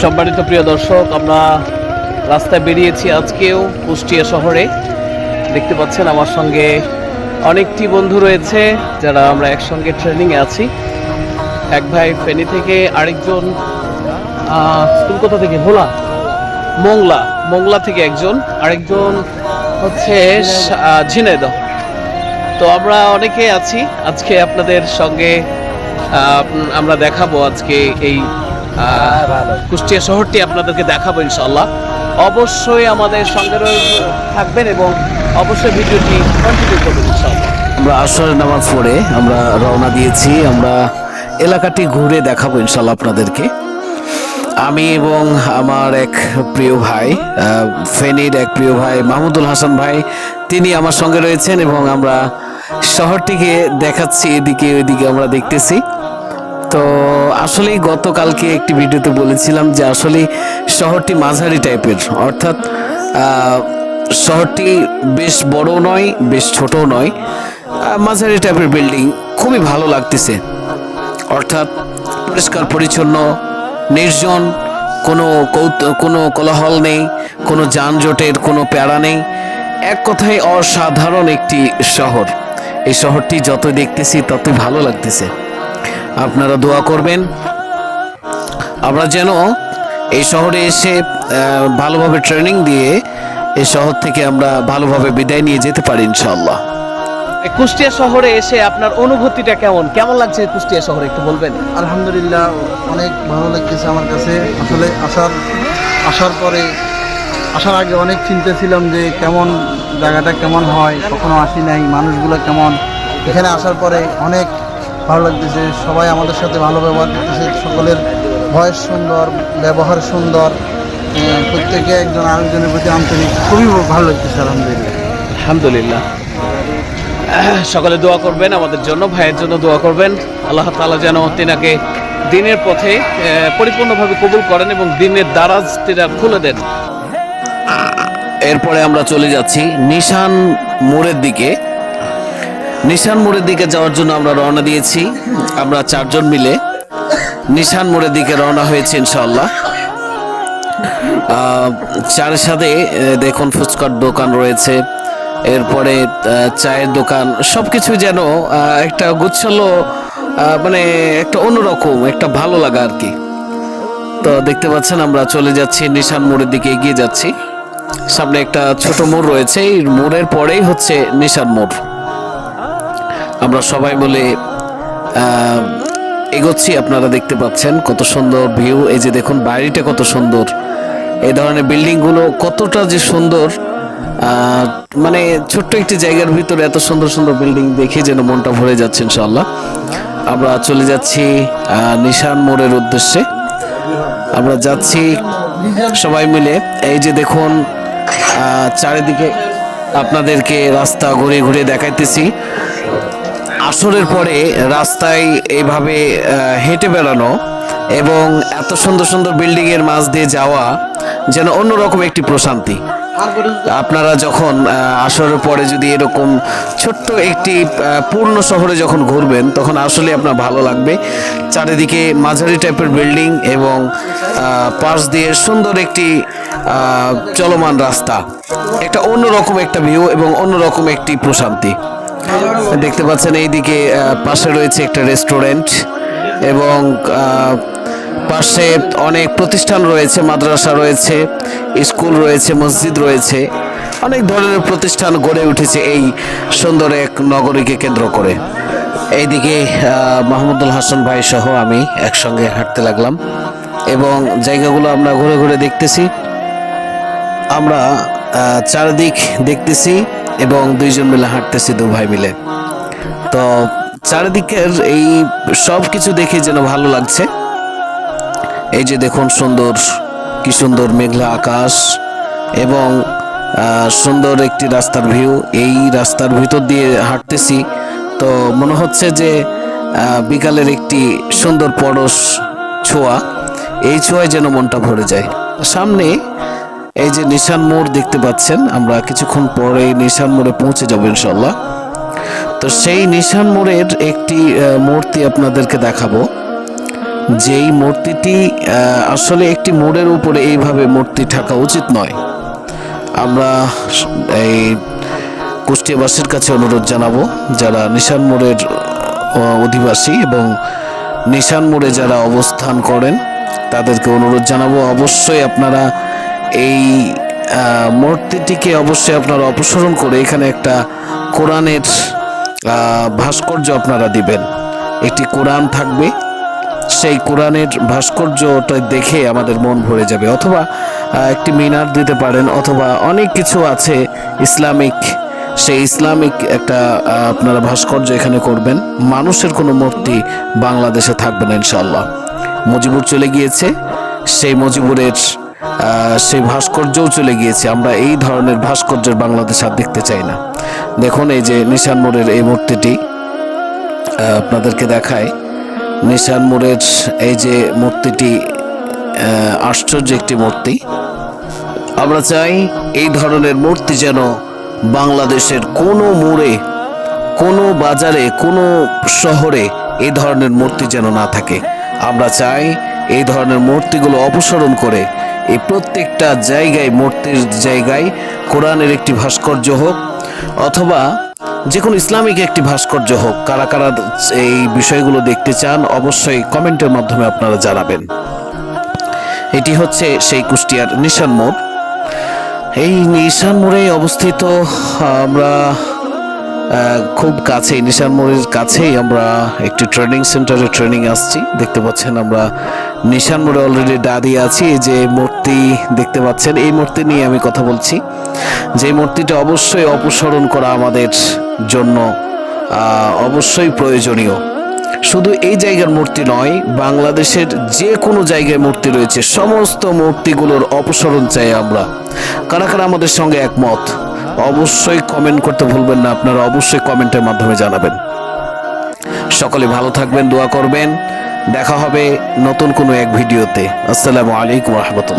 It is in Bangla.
সম্মানিত প্রিয় দর্শক, আমরা রাস্তায় বেরিয়েছি আজকেও কুষ্টিয়া শহরে। দেখতে পাচ্ছেন আমার সঙ্গে অনেকটি বন্ধু রয়েছে যারা আমরা একসঙ্গে ট্রেনিংয়ে আছি। এক ভাই ফেনী থেকে, আরেকজন তুমি কোথা থেকে? মোংলা থেকে একজন, আরেকজন হচ্ছে ঝিনাইদহ। তো আমরা অনেকে আছি আজকে আপনাদের সঙ্গে। আমরা দেখাবো আজকে এই কুষ্টিয়া শহরটি আপনাদেরকে দেখাবো ইনশাআল্লাহ। অবশ্যই আমাদের সঙ্গে থাকবেন এবং অবশ্যই ভিডিওটি কন্টিনিউ করবেন ইনশাআল্লাহ। আমরা আসরের নামাজ পড়ে আমরা রওনা দিয়েছি। আমরা এলাকাটি ঘুরে দেখাবো ইনশাআল্লাহ আপনাদেরকে। আমি এবং আমার এক প্রিয় ভাই, ফেনীর এক প্রিয় ভাই মাহমুদুল হাসান ভাই, তিনি আমার সঙ্গে রয়েছেন এবং আমরা শহরটিকে দেখাচ্ছি, এদিকে ওইদিকে আমরা দেখতেছি। তো আসলে গতকালকে একটি ভিডিওতে বলেছিলাম যে আসলে শহরটি মাঝারি টাইপের, অর্থাৎ শহরটি বেশ বড় নয়, বেশ ছোটও নয়, মাঝারি টাইপের বিল্ডিং। খুবই ভালো লাগতেছে, অর্থাৎ পরিষ্কার পরিচ্ছন্ন, নির্জন, কোনো কোলাহল নেই, কোনো যানজটের কোনো প্যারা নেই। এক কথায় অসাধারণ একটি শহর। এই শহরটি যত দেখতেছি ততই ভালো লাগতেছে। আপনারা দোয়া করবেন আমরা যেন এই শহরে এসে ভালোভাবে ট্রেনিং দিয়ে এই শহর থেকে আমরা ভালোভাবে বিদায় নিয়ে যেতে পারি ইনশাআল্লাহ। কুষ্টিয়া শহরে এসে আপনার অনুভূতিটা কেমন লাগছে? কুষ্টিয়া শহরে একটু বলবেন। আলহামদুলিল্লাহ, অনেক ভালো লাগতেছে আমার কাছে। আসলে আসার আগে অনেক চিন্তা ছিলাম যে কেমন জায়গাটা কেমন হয়, কখনো আসি নাই, মানুষগুলো কেমন। এখানে আসার পরে অনেক ভালো লাগতেছে। সবাই আমাদের সাথে ভালো ব্যবহার করতেছে, সকলের ভয়েস সুন্দর, ব্যবহার সুন্দর, প্রত্যেকে একজন আরেকজনের প্রতি আন্তরিক। খুবই ভালো লাগতেছে আলহামদুলিল্লাহ। সকলে দোয়া করবেন আমাদের জন্য, ভাইয়ের জন্য দোয়া করবেন। আল্লাহ তাআলা যেন তিনাকে দিনের পথে পরিপূর্ণভাবে কবুল করেন এবং দিনের দারাজ তিনা খুলে দেন। এরপরে আমরা চলে যাচ্ছি নিশান মোড়ের দিকে। নিশান মোড়ের দিকে যাওয়ার জন্য আমরা রওনা দিয়েছি। আমরা 4 জন মিলে নিশান মোড়ের দিকে রওনা হয়েছে ইনশাআল্লাহ। চারের সাথে দেখুন ফুচকার দোকান রয়েছে, এরপরে চায়ের দোকান, সবকিছু যেন একটা গুচ্ছলো, মানে একটা অন্যরকম একটা ভালো লাগা আর কি। তো দেখতে পাচ্ছেন আমরা চলে যাচ্ছি নিশান মোড়ের দিকে, এগিয়ে যাচ্ছি। সামনে একটা ছোট মোড় রয়েছে, এই মোড়ের পরেই হচ্ছে নিশান মোড়। আমরা সবাই মিলে এগোচ্ছি। আপনারা দেখতে পাচ্ছেন কত সুন্দর ভিউ। এই যে দেখুন বাড়িটা কত সুন্দর, এই ধরনের বিল্ডিং গুলো কতটা যে সুন্দর। মানে ছোট্ট একটি জায়গার ভিতরে এত সুন্দর সুন্দর বিল্ডিং দেখে যেন মনটা ভরে যাচ্ছে ইনশাআল্লাহ। আমরা চলে যাচ্ছি নিশান মোড়ের উদ্দেশ্যে। আমরা যাচ্ছি সবাই মিলে। এই যে দেখুন চারিদিকে আপনাদেরকে রাস্তা ঘুরে ঘুরে দেখাইতেছি। আসরের পরে রাস্তায় এইভাবে হেঁটে বেড়ানো এবং এত সুন্দর সুন্দর বিল্ডিং এর মাঝ দিয়ে যাওয়া যেন অন্যরকম একটি প্রশান্তি। আপনারা যখন আসরের পরে যদি এরকম ছোট্ট একটি পূর্ণ শহরে যখন ঘুরবেন তখন আসলে আপনার ভালো লাগবে। চারিদিকে মাঝারি টাইপের বিল্ডিং এবং পাশ দিয়ে সুন্দর একটি চলমান রাস্তা, একটা অন্যরকম একটা ভিউ এবং অন্যরকম একটি প্রশান্তি দেখতে পাচ্ছেন। এইদিকে পাশে রয়েছে একটা রেস্টুরেন্ট এবং পাশে অনেক প্রতিষ্ঠান রয়েছে, মাদ্রাসা রয়েছে, স্কুল রয়েছে, মসজিদ রয়েছে, অনেক ধরনের প্রতিষ্ঠান গড়ে উঠেছে এই সুন্দর এক নগরীকে কেন্দ্র করে। এইদিকে মাহমুদুল হাসান ভাই সহ আমি একসঙ্গে হাঁটতে লাগলাম এবং জায়গাগুলো আমরা ঘুরে ঘুরে দেখতেছি। আমরা চারদিক দেখতেছি এবং 2 জন মিলে হাঁটতেছি, 2 ভাই মিলে। তো চারিদিকের এই সব কিছু দেখে যেন ভালো লাগছে। এই যে দেখুন কি সুন্দর মেঘলা আকাশ এবং সুন্দর একটি রাস্তার ভিউ। এই রাস্তার ভিতর দিয়ে হাঁটতেছি তো মনে হচ্ছে যে বিকালের একটি সুন্দর পরশ ছোঁয়া, এই ছোঁয়ায় যেন মনটা ভরে যায়। সামনে এই যে নিশান মোড় দেখতে পাচ্ছেন, আমরা কিছুক্ষণ পরে নিশান মোড়ে পৌঁছে যাব ইনশাআল্লাহ। তো সেই নিশান মোড়ের একটি মূর্তি আপনাদেরকে দেখাবো। যেই মূর্তিটি আসলে একটি মোড়ের উপরে এইভাবে মূর্তি থাকা উচিত নয়। আমরা এই কুষ্টিয়াবাসীর কাছে অনুরোধ জানাবো, যারা নিশান মোড়ের অধিবাসী এবং নিশান মোড়ে যারা অবস্থান করেন তাদেরকে অনুরোধ জানাবো, অবশ্যই আপনারা এই মূর্তিটিকে অবশ্যই আপনারা অপসারণ করে এখানে একটা কোরআনের ভাস্কর্য আপনারা দিবেন। একটি কোরআন থাকবে, সেই কোরআনের ভাস্কর্যটা দেখে আমাদের মন ভরে যাবে। অথবা একটি মিনার দিতে পারেন, অথবা অনেক কিছু আছে ইসলামিক, সেই ইসলামিক একটা আপনারা ভাস্কর্য এখানে করবেন। মানুষের কোনো মূর্তি বাংলাদেশে থাকবে না ইনশাআল্লাহ। মুজিবুর চলে গিয়েছে, সেই মুজিবুরের সেই ভাস্কর্যও চলে গিয়েছে। আমরা এই ধরনের ভাস্কর্যের বাংলাদেশ আর দেখতে চাই না। দেখুন এই যে নিশান মোড়ের এই মূর্তিটি আপনাদেরকে দেখায়। নিশান মোড়ের এই যে মূর্তিটি আশ্চর্য একটি মূর্তি। আমরা চাই এই ধরনের মূর্তি যেন বাংলাদেশের কোনো মোড়ে, কোনো বাজারে, কোনো শহরে এই ধরনের মূর্তি যেন না থাকে। আমরা চাই এই ধরনের মূর্তিগুলো অপসারণ করে এই প্রত্যেকটা জায়গায়, মূর্তির জায়গায় কোরআনের একটি ভাস্কর্য হোক, অথবা যে কোনো ইসলামিক একটি ভাস্কর্য হোক। কারা কারা এই বিষয়গুলো দেখতে চান অবশ্যই কমেন্টের মাধ্যমে আপনারা জানাবেন। এটি হচ্ছে সেই কুষ্টিয়ার নিশান মোড়। এই নিশান মোড়ে অবস্থিত আমরা খুব কাছেই, নিশান মোড়ের কাছেই আমরা একটি ট্রেনিং সেন্টারে ট্রেনিং আসছি। দেখতে পাচ্ছেন আমরা নিশান মোড়ে অলরেডি দাঁড়িয়ে আছি। এই যে মূর্তি দেখতে পাচ্ছেন, এই মূর্তি নিয়ে আমি কথা বলছি। যে মূর্তিটা অবশ্যই অপসারণ করা আমাদের জন্য অবশ্যই প্রয়োজনীয়। শুধু এই জায়গার মূর্তি নয়, বাংলাদেশের যে কোনো জায়গায় মূর্তি রয়েছে, সমস্ত মূর্তিগুলোর অপসারণ চাই আমরা। কারা কারা আমাদের সঙ্গে একমত অবশ্যই কমেন্ট করতে ভুলবেন না। আপনারা অবশ্যই কমেন্টের মাধ্যমে জানাবেন। সকলে ভালো থাকবেন, দোয়া করবেন। দেখা হবে নতুন কোনো এক ভিডিওতে। আসসালামু আলাইকুম ওয়া রাহমাতুল্লাহ।